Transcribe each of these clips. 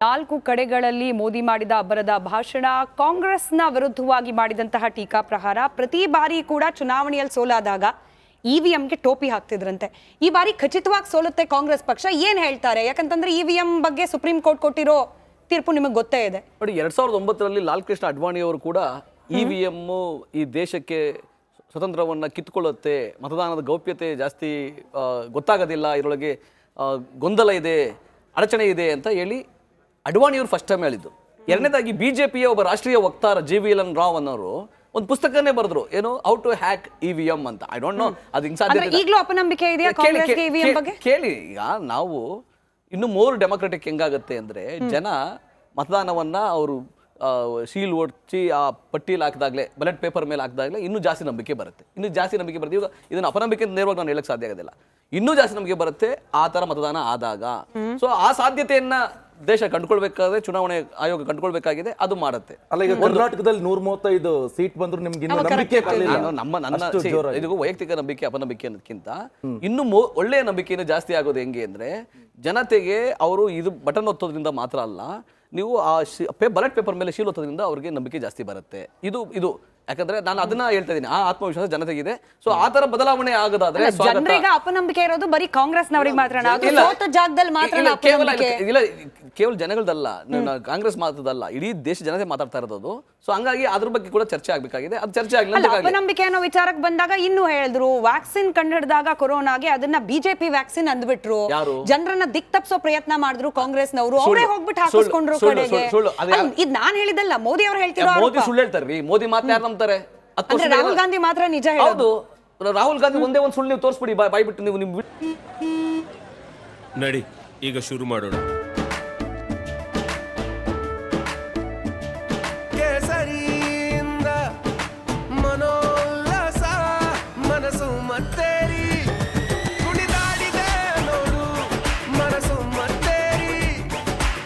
ನಾಲ್ಕು ಕಡೆಗಳಲ್ಲಿ ಮೋದಿ ಮಾಡಿದ ಅಬ್ಬರದ ಭಾಷಣ, ಕಾಂಗ್ರೆಸ್ನ ವಿರುದ್ಧವಾಗಿ ಮಾಡಿದಂತಹ ಟೀಕಾ ಪ್ರಹಾರ. ಪ್ರತಿ ಬಾರಿ ಕೂಡ ಚುನಾವಣೆಯಲ್ಲಿ ಸೋಲಾದಾಗ ಇವಿಎಂಗೆ ಟೋಪಿ ಹಾಕ್ತಿದ್ರಂತೆ. ಈ ಬಾರಿ ಖಚಿತವಾಗಿ ಸೋಲುತ್ತೆ ಕಾಂಗ್ರೆಸ್ ಪಕ್ಷ. ಏನ್ ಹೇಳ್ತಾರೆ? ಯಾಕಂತಂದ್ರೆ ಇವಿಎಂ ಬಗ್ಗೆ ಸುಪ್ರೀಂ ಕೋರ್ಟ್ ಕೊಟ್ಟಿರೋ ತೀರ್ಪು ನಿಮಗೆ ಗೊತ್ತೇ ಇದೆ. ನೋಡಿ, 2009ರಲ್ಲಿ ಲಾಲ್ ಕೃಷ್ಣ ಅಡ್ವಾಣಿ ಅವರು ಕೂಡ ಇವಿಎಂ ಈ ದೇಶಕ್ಕೆ ಸ್ವತಂತ್ರವನ್ನ ಕಿತ್ತುಕೊಳ್ಳುತ್ತೆ, ಮತದಾನದ ಗೌಪ್ಯತೆ ಜಾಸ್ತಿ ಗೊತ್ತಾಗೋದಿಲ್ಲ, ಇದರೊಳಗೆ ಗೊಂದಲ ಇದೆ, ಅಡಚಣೆ ಇದೆ ಅಂತ ಹೇಳಿ ಅಡ್ವಾಣಿಯವರು ಫಸ್ಟ್ ಟೈಮ್ ಹೇಳಿದ್ದು. ಎರಡನೇದಾಗಿ ಬಿಜೆಪಿಯ ಒಬ್ಬ ರಾಷ್ಟ್ರೀಯ ವಕ್ತಾರ JVLN ರಾವ್ ಅನ್ನೋರು ಒಂದು ಪುಸ್ತಕನೇ ಬರೆದ್ರು, ಏನು ಹೌ ಟು ಹ್ಯಾಕ್ ಇವಿಎಂ ಅಂತ. ಐ ಡೋಂಟ್ ನೋ ಅದು ಹಿಂಗ್ ಸಾಧ್ಯ. ಈಗಲೂ ಅಪನಂಬಿಕೆ ಇದೆಯಾ ಕಾಂಗ್ರೆಸ್ಗೆ ಇವಿಎಂ ಬಗ್ಗೆ? ಕೇಳಿ, ಈಗ ನಾವು ಇನ್ನು ಮೋರ್ ಡೆಮೊಕ್ರೆಟಿಕ್ ಹೆಂಗಾಗುತ್ತೆ ಅಂದ್ರೆ, ಜನ ಮತದಾನವನ್ನ ಅವರು ಶೀಲ್ ಓಡಿಸಿ ಆ ಪಟ್ಟಿಯಲ್ಲಿ ಹಾಕಿದಾಗಲೇ, ಬ್ಯಾಲೆಟ್ ಪೇಪರ್ ಮೇಲೆ ಹಾಕಿದಾಗಲೇ ಇನ್ನೂ ಜಾಸ್ತಿ ನಂಬಿಕೆ ಬರುತ್ತೆ. ಇನ್ನೂ ಜಾಸ್ತಿ ನಂಬಿಕೆ ಬರುತ್ತೆ. ಇವಾಗ ಇದನ್ನ ಅಪನಂಬಿಕೆ ಅಂತ ನೇರವಾಗಿ ನಾನು ಹೇಳಕ್ ಸಾಧ್ಯ ಆಗೋದಿಲ್ಲ. ಇನ್ನೂ ಜಾಸ್ತಿ ನಂಬಿಕೆ ಬರುತ್ತೆ ಆ ತರ ಮತದಾನ ಆದಾಗ. ಸೊ ಆ ಸಾಧ್ಯತೆಯನ್ನ ದೇಶ ಕಂಡುಕೊಳ್ಬೇಕಾದ್ರೆ, ಚುನಾವಣೆ ಆಯೋಗ ಕಂಡುಕೊಳ್ಬೇಕಾಗಿದೆ, ಅದು ಮಾಡುತ್ತೆ. ಅಲ್ಲ, ಈಗ ಕರ್ನಾಟಕದಲ್ಲಿ 135 ಸೀಟ್ ಬಂದ್ರು ನಿಮ್ಗೆ ನಂಬಿಕೆ ಇದು ವೈಯಕ್ತಿಕ ನಂಬಿಕೆ ಅಪನಂಬಿಕೆ ಅನ್ನೋದಕ್ಕಿಂತ ಇನ್ನು ಒಳ್ಳೆಯ ನಂಬಿಕೆಯನ್ನು ಜಾಸ್ತಿ ಆಗೋದು ಹೆಂಗೆ ಅಂದ್ರೆ, ಜನತೆಗೆ ಅವರು ಇದು ಬಟನ್ ಒತ್ತೋದ್ರಿಂದ ಮಾತ್ರ ಅಲ್ಲ, ನೀವು ಆ ಬ್ಯಾಲೆಟ್ ಪೇಪರ್ ಮೇಲೆ ಶೀಲ್ ಒತ್ತೋದ್ರಿಂದ ಅವ್ರಿಗೆ ನಂಬಿಕೆ ಜಾಸ್ತಿ ಬರುತ್ತೆ. ಇದು ಯಾಕಂದ್ರೆ ನಾನು ಅದನ್ನ ಹೇಳ್ತಾ ಇದೀನಿ, ಆ ಆತ್ಮವಿಶ್ವಾಸ ಜನತೆಗಿದೆ. ಸೊ ಆ ತರ ಬದಲಾವಣೆ ಆಗೋದಾದ್ರೆ ಜನರಿಗೆ ಅಪನಂಬಿಕೆ ಇರೋದು ಬರೀ ಕಾಂಗ್ರೆಸ್ನವರಿಗೆ ಮಾತ್ರ, ಜಾಗದಲ್ಲಿ ಮಾತ್ರ ಇಲ್ಲ, ಕೇವಲ ಜನಗಳದಲ್ಲ, ಕಾಂಗ್ರೆಸ್ ಮಾತ್ರದಲ್ಲ, ಇಡೀ ದೇಶ ಜನತೆ ಮಾತಾಡ್ತಾ ಇರೋದು. ಸೊ ಹಂಗಾಗಿ ಅದ್ರ ಬಗ್ಗೆ ಕೂಡ ಚರ್ಚೆ ಆಗ್ಬೇಕಾಗಿದೆ. ಅದು ಚರ್ಚೆ ಆಗಲಿ. ಅಪನಂಬಿಕೆ ಅನ್ನೋ ವಿಚಾರಕ್ಕೆ ಬಂದಾಗ ಇನ್ನೂ ಹೇಳಿದ್ರು, ವ್ಯಾಕ್ಸಿನ್ ಕಂಡುಹಿಡಿದಾಗ ಕೊರೋನಾಗೆ ಅದನ್ನ ಬಿಜೆಪಿ ವ್ಯಾಕ್ಸಿನ್ ಅಂದ್ಬಿಟ್ರು, ಜನರನ್ನ ದಿಕ್ ತಪ್ಪಿಸೋ ಪ್ರಯತ್ನ ಮಾಡಿದ್ರು ಕಾಂಗ್ರೆಸ್ನವರು, ಅವರೇ ಹೋಗ್ಬಿಟ್ಟು ಹಾಕಿಸ್ಕೊಂಡ್ರು ಕಡೆಗೆ. ಇದು ನಾನ್ ಹೇಳಿದಲ್ಲ, ಮೋದಿ ಅವ್ರು ಹೇಳ್ತಿರೋ. ಮೋದಿ ಸುಳ್ಳು ಹೇಳ್ತಾರೆ, ಮೋದಿ ಮಾತ್ರ ಯಾರು ನಂಬ್ತಾರೆ? ರಾಹುಲ್ ಗಾಂಧಿ ಮಾತ್ರ ನಿಜ ಹೇಳೋದು. ರಾಹುಲ್ ಗಾಂಧಿ ಒಂದೇ ಒಂದು ಸುಳ್ಳು ನೀವು ತೋರಿಸ್ಬಿಡಿ, ಬಾಯ್ಬಿಟ್ಟು ನೀವು ನಿಮ್ ನಡಿ ಈಗ ಶುರು ಮಾಡೋಣ. ಮನೋಲ್ಲಾಸ ಮನಸ್ಸು ಮತ್ತೇರಿ ಕುಣಿದಾಡಿದೆ ನೋಡು, ಮನಸ್ಸು ಮತ್ತೇರಿ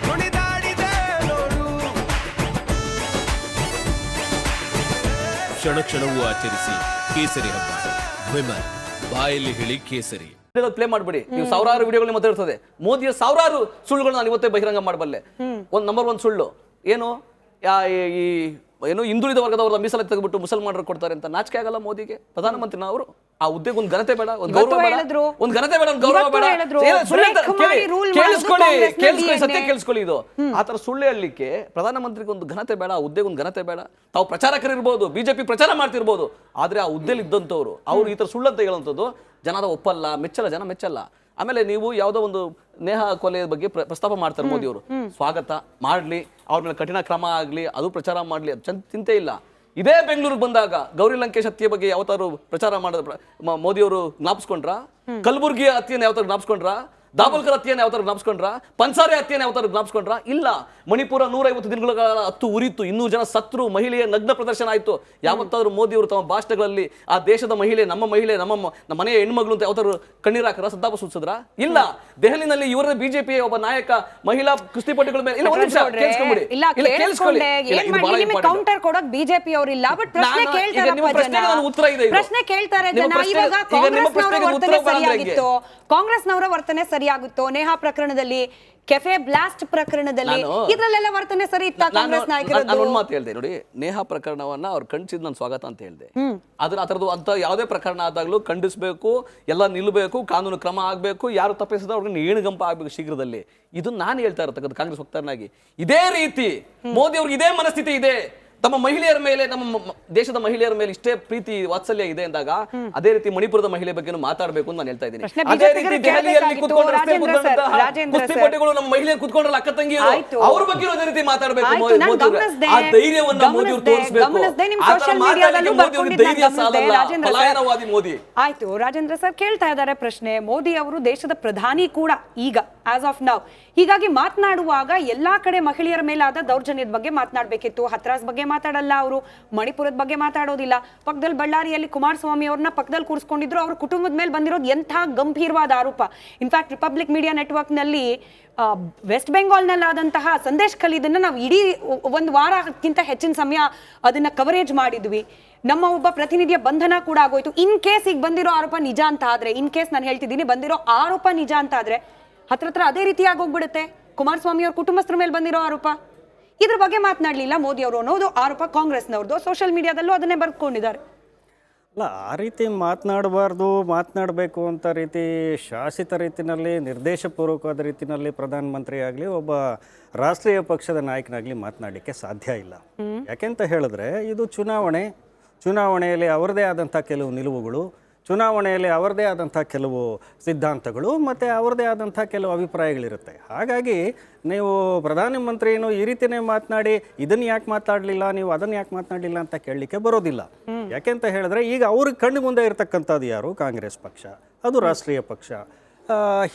ಕುಣಿದಾಡಿದೆ ನೋಡು. ಕ್ಷಣ ಕ್ಷಣವೂ ಆಚರಿಸಿ ಕೇಸರಿ ಹಬ್ಬ. ವಿಮಲ್ ಬಾಯಲ್ಲಿ ಹೇಳಿ ಕೇಸರಿ. ಪ್ಲೇ ಮಾಡ್ಬಿಡಿ, ನೀವು ಸಾವಿರಾರು ವಿಡಿಯೋಗಳು ಮತ್ತೆ ಇರ್ತದೆ. ಮೋದಿಯ ಸಾವಿರಾರು ಸುಳ್ಳುಗಳು ನಾನು ಇವತ್ತೇ ಬಹಿರಂಗ ಮಾಡಬಲ್ಲೆ. ನಂಬರ್ 1 ಸುಳ್ಳು ಏನು, ಏನು ಹಿಂದುಳಿದ ವರ್ಗದವರ ಮೀಸಲಾತಿ ತೆಗೆದ್ಬಿಟ್ಟು ಮುಸಲ್ಮಾನರು ಕೊಡ್ತಾರೆ ಅಂತ. ನಾಚಿಕೆ ಆಗಲ್ಲ ಮೋದಿಗೆ? ಪ್ರಧಾನಮಂತ್ರಿ ಅವರು ಆ ಹುದ್ದೆಗೆ ಒಂದು ಘನತೆ ಬೇಡ, ಒಂದು ಗೌರವ ಬೇಡ, ಒಂದು ಘನತೆ ಬೇಡ, ಒಂದು ಗೌರವ ಬೇಡ. ಸತ್ಯ ಕೇಳಿಸ್ಕೊಳ್ಳಿ, ಇದು ಆತರ ಸುಳ್ಳು ಹೇಳಲಿಕ್ಕೆ ಪ್ರಧಾನಮಂತ್ರಿಗೆ ಒಂದು ಘನತೆ ಬೇಡ, ಆ ಹುದ್ದೆಗೆ ಒಂದು ಘನತೆ ಬೇಡ. ತಾವು ಪ್ರಚಾರಕರಿರ್ಬೋದು, ಬಿಜೆಪಿ ಪ್ರಚಾರ ಮಾಡ್ತಿರ್ಬೋದು, ಆದ್ರೆ ಆ ಹುದ್ದೆಲಿ ಇದ್ದಂಥವ್ರು ಅವ್ರು ಈ ತರ ಸುಳ್ಳು ಅಂತ ಹೇಳುವಂಥದ್ದು ಜನದ ಒಪ್ಪಲ್ಲ, ಮೆಚ್ಚಲ್ಲ, ಜನ ಮೆಚ್ಚಲ್ಲ. ಆಮೇಲೆ ನೀವು ಯಾವುದೋ ಒಂದು ನೇಹಾ ಕೊಲೆ ಬಗ್ಗೆ ಪ್ರಸ್ತಾಪ ಮಾಡ್ತಾರೆ ಮೋದಿ ಅವರು, ಸ್ವಾಗತ ಮಾಡ್ಲಿ, ಅವ್ರ ಮೇಲೆ ಕಠಿಣ ಕ್ರಮ ಆಗ್ಲಿ, ಅದು ಪ್ರಚಾರ ಮಾಡ್ಲಿ, ಅದು ಚಿಂತೆ ಇಲ್ಲ. ಇದೇ ಬೆಂಗಳೂರಿಗೆ ಬಂದಾಗ ಗೌರಿ ಲಂಕೇಶ್ ಹತ್ಯೆ ಬಗ್ಗೆ ಯಾವತ್ತಾರು ಪ್ರಚಾರ ಮಾಡಿದ ಮೋದಿ ಅವರು ಜ್ಞಾಪಿಸ್ಕೊಂಡ್ರ? ಕಲಬುರ್ಗಿ ಹತ್ಯೆಯನ್ನು ಯಾವತ್ತಾರು ಜ್ಞಾಪಿಸ್ಕೊಂಡ್ರ? ದಾಬೋಲ್ಕರ್ ಹತ್ಯೆಯನ್ನು ಯಾವತ್ತಾರು ಜ್ಞಾಪಿಸ್ಕೊಂಡ್ರ? ಪನ್ಸಾರೆ ಹತ್ಯೆಯನ್ನು ಯಾವತ್ತಾರು ಜ್ಞಾಪಿಸ್ಕೊಂಡ್ರ? ಇಲ್ಲ. ಮಣಿಪುರ 150 ದಿನಗಳ ಕಾಲ ಹತ್ತು ಉರಿತು, 200 ಜನ ಸತ್ರು, ಮಹಿಳೆಯ ನಗ್ನ ಪ್ರದರ್ಶನ ಆಯ್ತು. ಯಾವತ್ತಾದ್ರು ಮೋದಿ ಅವರು ತಮ್ಮ ಭಾಷಣಗಳಲ್ಲಿ ಆ ದೇಶದ ಮಹಿಳೆ, ನಮ್ಮ ಮನೆಯ ಹೆಣ್ಮಗಳು ಅಂತ ಯಾವತ್ತಾರು ಕಣ್ಣೀರ್ ಹಾಕರ, ಸಂತಾಪ ಸೂಚಿಸಿದ್ರ? ಇಲ್ಲ. ದೆಹಲಿನಲ್ಲಿ ಇವರ ಬಿಜೆಪಿ ಒಬ್ಬ ನಾಯಕ ಮಹಿಳಾ ಕುಸ್ತಿಪಟುಗಳ ಮೇಲೆ ಕೌಂಟರ್ ಕೊಡೋಕ್ ಬಿಜೆಪಿ ಅವರಿಲ್ಲ, ಬಟ್ ಪ್ರಶ್ನೆ ಉತ್ತರ ಇದೆ. ಪ್ರಶ್ನೆ ಕೇಳ್ತಾರೆ ಜನ. ಇವಾಗ ಕಾಂಗ್ರೆಸ್ನವರ ವರ್ತನೆ ಸರಿಯಾಗುತ್ತೋ? ನೇಹಾ ಪ್ರಕರಣದಲ್ಲಿ, ಕೆಫೆ ಬ್ಲಾಸ್ಟ್ ಪ್ರಕರಣದಲ್ಲಿ, ಇದ್ರಲ್ಲೆಲ್ಲ ವರ್ತನೆ ಸರಿ ಇತ್ತ ಕಾಂಗ್ರೆಸ್ ನಾಯಕರು? ನಾನು ಒಂದು ಮಾತು ಹೇಳ್ದೆ ನೋಡಿ, ನೇಹಾ ಪ್ರಕರಣವನ್ನ ಅವ್ರು ಖಂಡಿಸಿದ್ ನಾನು ಸ್ವಾಗತ ಅಂತ ಹೇಳ್ದೆ. ಅದರದ್ದು ಅಂತ ಯಾವುದೇ ಪ್ರಕರಣ ಆದಾಗ್ಲೂ ಖಂಡಿಸಬೇಕು, ಎಲ್ಲ ನಿಲ್ಲಬೇಕು, ಕಾನೂನು ಕ್ರಮ ಆಗ್ಬೇಕು, ಯಾರು ತಪ್ಪಿಸಿದ್ರೆ ಅವ್ರಿಗೆ ಏಣುಗಂಪ ಆಗ್ಬೇಕು ಶೀಘ್ರದಲ್ಲಿ. ಇದು ನಾನು ಹೇಳ್ತಾ ಇರತಕ್ಕಂಥ ಕಾಂಗ್ರೆಸ್ ವಕ್ತಾರನಾಗಿ. ಇದೇ ರೀತಿ ಮೋದಿ ಅವ್ರಿಗೆ ಇದೇ ಮನಸ್ಥಿತಿ ಇದೆ, ತಮ್ಮ ಮಹಿಳೆಯರ ಮೇಲೆ, ನಮ್ಮ ದೇಶದ ಮಹಿಳೆಯರ ಮೇಲೆ ಇಷ್ಟೇ ಪ್ರೀತಿ ವಾತ್ಸಲ್ಯ ಇದೆ ಅಂದಾಗ, ಅದೇ ರೀತಿ ಮಣಿಪುರದ ಮಹಿಳೆ ಬಗ್ಗೆ ಮಾತಾಡಬೇಕು ಅಂತ ನಾನು ಹೇಳ್ತಾ ಇದ್ದೀನಿ. ಅದೇ ರೀತಿ ದೆಹಲಿಯಲ್ಲಿ ಕುಸ್ತಿಪಟುಗಳು ನಮ್ಮ ಮಹಿಳೆಯರು ಕುತ್ಕೊಂಡ್ರಲ್ಲ, ಅಕ್ಕ ತಂಗಿಯರು, ಅವ್ರ ಬಗ್ಗೆ ಅದೇ ರೀತಿ ಮಾತಾಡಬೇಕು. ಆ ಧೈರ್ಯವನ್ನ ಮೋದಿ ಅವರು ತೋರಿಸಬೇಕು. ಧೈರ್ಯ ಸಾಲಲ್ಲ, ಪಲಾಯನವಾದಿ ಮೋದಿ. ಆಯ್ತು, ರಾಜೇಂದ್ರ ಸರ್ ಕೇಳ್ತಾ ಇದ್ದಾರೆ ಪ್ರಶ್ನೆ. ಮೋದಿ ಅವರು ದೇಶದ ಪ್ರಧಾನಿ ಕೂಡ ಈಗ, ಆಸ್ ಆಫ್ ನೌ. ಹೀಗಾಗಿ ಮಾತನಾಡುವಾಗ ಎಲ್ಲಾ ಕಡೆ ಮಹಿಳೆಯರ ಮೇಲಾದ ದೌರ್ಜನ್ಯದ ಬಗ್ಗೆ ಮಾತನಾಡಬೇಕಿತ್ತು. ಹತ್ರಾಸ್ ಬಗ್ಗೆ ಮಾತಾಡಲ್ಲ ಅವರು, ಮಣಿಪುರದ ಬಗ್ಗೆ ಮಾತಾಡೋದಿಲ್ಲ. ಪಕ್ಕದಲ್ಲಿ ಬಳ್ಳಾರಿಯಲ್ಲಿ ಕುಮಾರಸ್ವಾಮಿ ಅವ್ರನ್ನ ಪಕ್ಕದಲ್ಲಿ ಕೂರಿಸ್ಕೊಂಡಿದ್ರು. ಅವ್ರ ಕುಟುಂಬದ ಮೇಲೆ ಬಂದಿರೋದು ಎಂಥ ಗಂಭೀರವಾದ ಆರೋಪ. ಇನ್ಫ್ಯಾಕ್ಟ್ ರಿಪಬ್ಲಿಕ್ ಮೀಡಿಯಾ ನೆಟ್ವರ್ಕ್ ನಲ್ಲಿ ವೆಸ್ಟ್ ಬೆಂಗಾಲ್ನಲ್ಲಾದಂತಹ ಸಂದೇಶ್ ಖಲೀದನ್ನ ನಾವು ಇಡೀ ಒಂದು ವಾರಕ್ಕಿಂತ ಹೆಚ್ಚಿನ ಸಮಯ ಅದನ್ನ ಕವರೇಜ್ ಮಾಡಿದ್ವಿ. ನಮ್ಮ ಒಬ್ಬ ಪ್ರತಿನಿಧಿಯ ಬಂಧನ ಕೂಡ ಆಗೋಯ್ತು. ಇನ್ ಕೇಸ್ ಈಗ ಬಂದಿರೋ ಆರೋಪ ನಿಜ ಅಂತ ಆದ್ರೆ, ಇನ್ ಕೇಸ್ ನಾನು ಹೇಳ್ತಿದ್ದೀನಿ ಬಂದಿರೋ ಆರೋಪ ನಿಜ ಅಂತ ಆದ್ರೆ ಹತ್ರ ಅದೇ ರೀತಿಯಾಗಿ ಹೋಗ್ಬಿಡುತ್ತೆ. ಕುಮಾರಸ್ವಾಮಿ ಅವ್ರ ಕುಟುಂಬಸ್ಥರ ಮೇಲೆ ಬಂದಿರೋ ಆರೋಪ. ಇದ್ರ ಬಗ್ಗೆ ಮಾತನಾಡ್ಲಿಲ್ಲ ಮೋದಿ ಅವರು ಅನ್ನೋದು ಆರೋಪ ಕಾಂಗ್ರೆಸ್ನವ್ರದ್ದು. ಸೋಷಿಯಲ್ ಮೀಡಿಯಾದಲ್ಲೂ ಅದನ್ನೇ ಬರ್ಕೊಂಡಿದ್ದಾರೆ. ಅಲ್ಲ, ಆ ರೀತಿ ಮಾತನಾಡಬಾರ್ದು, ಮಾತನಾಡಬೇಕು ಅಂತ ರೀತಿ ಶಾಸಿತ ರೀತಿಯಲ್ಲಿ, ನಿರ್ದೇಶಪೂರ್ವಕವಾದ ರೀತಿಯಲ್ಲಿ ಪ್ರಧಾನಮಂತ್ರಿ ಆಗಲಿ ಒಬ್ಬ ರಾಷ್ಟ್ರೀಯ ಪಕ್ಷದ ನಾಯಕನಾಗಲಿ ಮಾತನಾಡಲಿಕ್ಕೆ ಸಾಧ್ಯ ಇಲ್ಲ. ಯಾಕೆಂತ ಹೇಳಿದ್ರೆ ಇದು ಚುನಾವಣೆಯಲ್ಲಿ ಅವರದೇ ಆದಂಥ ಕೆಲವು ನಿಲುವುಗಳು, ಚುನಾವಣೆಯಲ್ಲಿ ಅವರದೇ ಆದಂಥ ಕೆಲವು ಸಿದ್ಧಾಂತಗಳು ಮತ್ತು ಅವರದೇ ಆದಂಥ ಕೆಲವು ಅಭಿಪ್ರಾಯಗಳಿರುತ್ತೆ. ಹಾಗಾಗಿ ನೀವು ಪ್ರಧಾನಮಂತ್ರಿನೂ ಈ ರೀತಿಯೇ ಮಾತನಾಡಿ ಇದನ್ನು ಯಾಕೆ ಮಾತಾಡಲಿಲ್ಲ, ನೀವು ಅದನ್ನು ಯಾಕೆ ಮಾತನಾಡಲಿಲ್ಲ ಅಂತ ಕೇಳಲಿಕ್ಕೆ ಬರೋದಿಲ್ಲ. ಯಾಕೆಂತ ಹೇಳಿದ್ರೆ ಈಗ ಅವ್ರಿಗೆ ಕಣ್ಣು ಮುಂದೆ ಇರತಕ್ಕಂಥದ್ದು ಯಾರು? ಕಾಂಗ್ರೆಸ್ ಪಕ್ಷ, ಅದು ರಾಷ್ಟ್ರೀಯ ಪಕ್ಷ.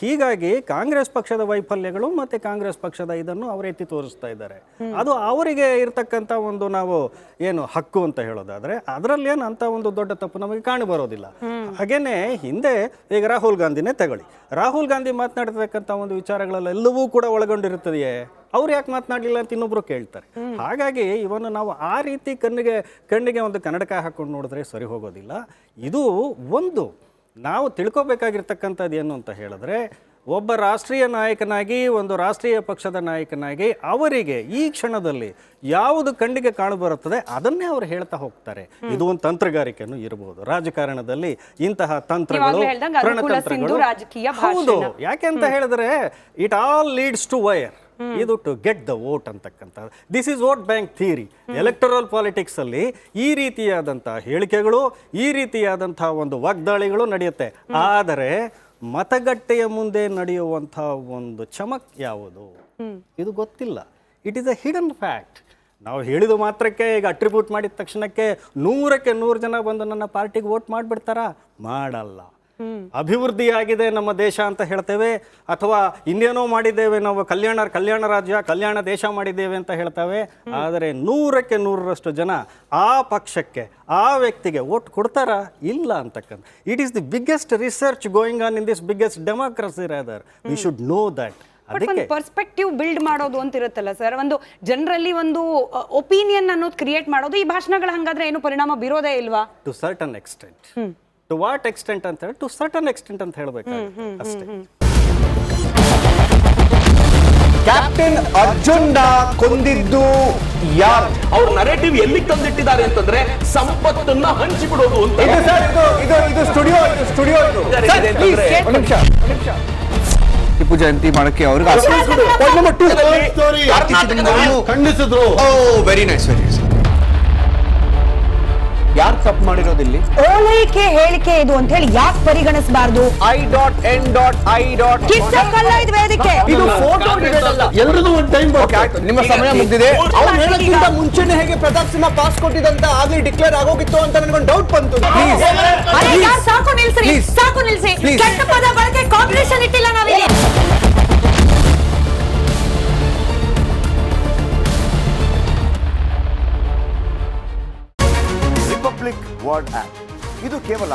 ಹೀಗಾಗಿ ಕಾಂಗ್ರೆಸ್ ಪಕ್ಷದ ವೈಫಲ್ಯಗಳು ಮತ್ತು ಕಾಂಗ್ರೆಸ್ ಪಕ್ಷದ ಇದನ್ನು ಅವರು ಎತ್ತಿ ತೋರಿಸ್ತಾ ಇದ್ದಾರೆ. ಅದು ಅವರಿಗೆ ಇರ್ತಕ್ಕಂಥ ಒಂದು ನಾವು ಏನು ಹಕ್ಕು ಅಂತ ಹೇಳೋದಾದ್ರೆ ಅದರಲ್ಲಿ ಏನು ಅಂತ ಒಂದು ದೊಡ್ಡ ತಪ್ಪು ನಮಗೆ ಕಾಣಿ ಬರೋದಿಲ್ಲ. ಹಾಗೇನೆ ಹಿಂದೆ ಈಗ ರಾಹುಲ್ ಗಾಂಧಿನೇ ತಗೊಳ್ಳಿ, ರಾಹುಲ್ ಗಾಂಧಿ ಮಾತನಾಡಿರ್ತಕ್ಕಂಥ ಒಂದು ವಿಚಾರಗಳೆಲ್ಲವೂ ಕೂಡ ಒಳಗೊಂಡಿರುತ್ತದೆಯೇ? ಅವ್ರು ಯಾಕೆ ಮಾತನಾಡಲಿಲ್ಲ ಅಂತ ಇನ್ನೊಬ್ರು ಕೇಳ್ತಾರೆ. ಹಾಗಾಗಿ ಇವನ್ನು ನಾವು ಆ ರೀತಿ ಕಣ್ಣಿಗೆ ಒಂದು ಕನ್ನಡಕ ಹಾಕೊಂಡು ನೋಡಿದ್ರೆ ಸರಿ ಹೋಗೋದಿಲ್ಲ. ಇದು ಒಂದು ನಾವು ತಿಳ್ಕೊಬೇಕಾಗಿರ್ತಕ್ಕಂಥದ್ದು ಏನು ಅಂತ ಹೇಳಿದ್ರೆ, ಒಬ್ಬ ರಾಷ್ಟ್ರೀಯ ನಾಯಕನಾಗಿ, ಒಂದು ರಾಷ್ಟ್ರೀಯ ಪಕ್ಷದ ನಾಯಕನಾಗಿ ಅವರಿಗೆ ಈ ಕ್ಷಣದಲ್ಲಿ ಯಾವುದು ಕಣ್ಣಿಗೆ ಕಾಣಬರುತ್ತದೆ ಅದನ್ನೇ ಅವರು ಹೇಳ್ತಾ ಹೋಗ್ತಾರೆ. ಇದು ಒಂದು ತಂತ್ರಗಾರಿಕೆಯನ್ನು ಇರಬಹುದು. ರಾಜಕಾರಣದಲ್ಲಿ ಇಂತಹ ತಂತ್ರಗಳು, ಹೌದು. ಯಾಕೆಂತ ಹೇಳಿದ್ರೆ it all leads to wire, ಇದು ಟು ಗೆಟ್ ದ ವೋಟ್ ಅಂತಕ್ಕಂಥದ್ದು. This is vote bank theory. Electoral politics ಅಲ್ಲಿ ಈ ರೀತಿಯಾದಂತಹ ಹೇಳಿಕೆಗಳು, ಈ ರೀತಿಯಾದಂತಹ ಒಂದು ವಾಗ್ದಾಳಿಗಳು ನಡೆಯುತ್ತೆ. ಆದರೆ ಮತಗಟ್ಟೆಯ ಮುಂದೆ ನಡೆಯುವಂತಹ ಒಂದು ಚಮಕ್ ಯಾವುದು ಇದು ಗೊತ್ತಿಲ್ಲ. It is a hidden fact. ನಾವು ಹೇಳಿದ ಮಾತ್ರಕ್ಕೆ ಈಗ ಅಟ್ರಿಬ್ಯೂಟ್ ಮಾಡಿದ ತಕ್ಷಣಕ್ಕೆ 100ಕ್ಕೆ 100 ಜನ ಬಂದು ನನ್ನ ಪಾರ್ಟಿಗೆ ವೋಟ್ ಮಾಡಿಬಿಡ್ತಾರಾ? ಮಾಡಲ್ಲ. ಅಭಿವೃದ್ಧಿ ಆಗಿದೆ ನಮ್ಮ ದೇಶ ಅಂತ ಹೇಳ್ತೇವೆ, ಅಥವಾ ಇನ್ನೇನೋ ಮಾಡಿದ್ದೇವೆ ನಾವು, ಕಲ್ಯಾಣ ರಾಜ್ಯ, ಕಲ್ಯಾಣ ದೇಶ ಮಾಡಿದ್ದೇವೆ ಅಂತ ಹೇಳ್ತೇವೆ. ಆದರೆ 100ಕ್ಕೆ 100ರಷ್ಟು ಜನ ಆ ಪಕ್ಷಕ್ಕೆ, ಆ ವ್ಯಕ್ತಿಗೆ ವೋಟ್ ಕೊಡ್ತಾರಾ? ಇಲ್ಲ ಅಂತಕ್ಕಂಥ. It is the biggest research going on in this biggest democracy rather. We should know that. ಅದಕ್ಕೆ ಪರ್ಸ್ಪೆಕ್ಟಿವ್ ಬಿಲ್ಡ್ ಮಾಡೋದು ಅಂತ ಇರುತ್ತಲ್ಲ ಸರ್, ಒಂದು ಜನರಲ್ಲಿ ಒಂದು ಒಪಿನಿಯನ್ ಅನ್ನೋದು ಕ್ರಿಯೇಟ್ ಮಾಡೋದು. ಈ ಭಾಷಣಗಳು ಹಂಗಾದ್ರೆ ಏನು ಪರಿಣಾಮ ಬೀರೋದೇ ಇಲ್ವಾ? To certain extent. To what extent ಅಂತ ಹೇಳಿ, ಟು ಸರ್ಟನ್ ಎಕ್ಸ್ಟೆಂಟ್ ಅಂತ ಹೇಳಬೇಕಾಗುತ್ತೆ ಅಷ್ಟೇ. ಕ್ಯಾಪ್ಟನ್ ಅರ್ಜುನ್ ಕೊಂದಿದ್ದು ಯಾರು? ಅವ್ರ ನರೇಟಿವ್ ಎಲ್ಲಿ ತಂದಿಟ್ಟಿದ್ದಾರೆ ಅಂತಂದ್ರೆ ಸಂಪತ್ತನ್ನ ಹಂಚಿಬಿಡೋದು ಅಂತ. ಇದು ಸ್ಟುಡಿಯೋ ಟಿಪ್ಪು ಜಯಂತಿ ಮಾಡಕ್ಕೆ ಅವ್ರಿಗೆ ಖಂಡಿಸಿದ್ರು. Very nice, very nice. ಯಾರು ತಪ್ಪು ಮಾಡಿರೋದಿಲ್ಲಿ? ಓಲೈಕೆ ಹೇಳಿಕೆ ಇದು ಅಂತ ಹೇಳಿ ಯಾಕೆ ಪರಿಗಣಿಸಬಾರದು? I.N.I. ಇದು ವೇದಿಕೆ, ಇದು ಫೋಟೋ ಎಲ್ಲರದು ಒಂದು ಟೈಮ್. ನಿಮ್ಮ ಸಮಯ ಮುಗಿದಿದೆ. ಅವ್ರು ಹೇಳೋಕ್ಕಿಂತ ಮುಂಚೆನೆ ಹೇಗೆ ಪ್ರತಾಪ್ ಸಿಂಹ ಪಾಸ್ ಕೊಟ್ಟಿದಂತ ಆಗ್ಲಿ ಡಿಕ್ಲೇರ್ ಆಗೋಗಿತ್ತು ಅಂತ ನನಗೊಂದು ಡೌಟ್ ಬಂತು. ಸಾಕು ನಿಲ್ಸಿ. ಕೆಟ್ಟ ಪದ ಬಳಕೆ ಕಾಂಪಿಟೇಷನ್ ಇಟ್ಟಿಲ್ಲ ನಾವಿಲ್ಲಿ. ರಿಪಬ್ಲಿಕ್ ವರ್ಡ್ ಆಪ್ ಇದು ಕೇವಲ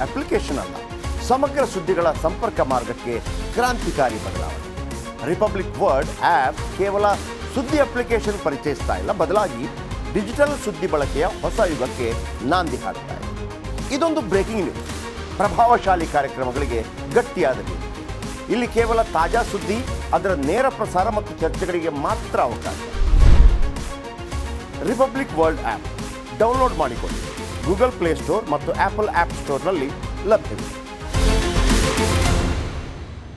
ಅಪ್ಲಿಕೇಶನ್ ಅಲ್ಲ, ಸಮಗ್ರ ಸುದ್ದಿಗಳ ಸಂಪರ್ಕ ಮಾರ್ಗಕ್ಕೆ ಕ್ರಾಂತಿಕಾರಿ ಬದಲಾವಣೆ. ರಿಪಬ್ಲಿಕ್ ವರ್ಡ್ ಆಪ್ ಕೇವಲ ಸುದ್ದಿ ಅಪ್ಲಿಕೇಶನ್ ಪರಿಚಯಿಸ್ತಾ ಇಲ್ಲ, ಬದಲಾಗಿ ಡಿಜಿಟಲ್ ಸುದ್ದಿ ಬಳಕೆಯ ಹೊಸ ಯುಗಕ್ಕೆ ನಾಂದಿ ಹಾಡ್ತಾ ಇದೆ. ಇದೊಂದು ಬ್ರೇಕಿಂಗ್ ನ್ಯೂಸ್, ಪ್ರಭಾವಶಾಲಿ ಕಾರ್ಯಕ್ರಮಗಳಿಗೆ ಗಟ್ಟಿಯಾದ ನ್ಯೂಸ್. ಇಲ್ಲಿ ಕೇವಲ ತಾಜಾ ಸುದ್ದಿ, ಅದರ ನೇರ ಪ್ರಸಾರ ಮತ್ತು ಚರ್ಚೆಗಳಿಗೆ ಮಾತ್ರ ಅವಕಾಶ. ರಿಪಬ್ಲಿಕ್ ವರ್ಲ್ಡ್ ಆಪ್ ಡೌನ್ಲೋಡ್ ಮಾಡಿಕೊಳ್ಳಿ. ಗೂಗಲ್ ಪ್ಲೇ ಸ್ಟೋರ್ ಮತ್ತು ಆಪಲ್ ಆಪ್ ಸ್ಟೋರ್ನಲ್ಲಿ ಲಭ್ಯವಿದೆ.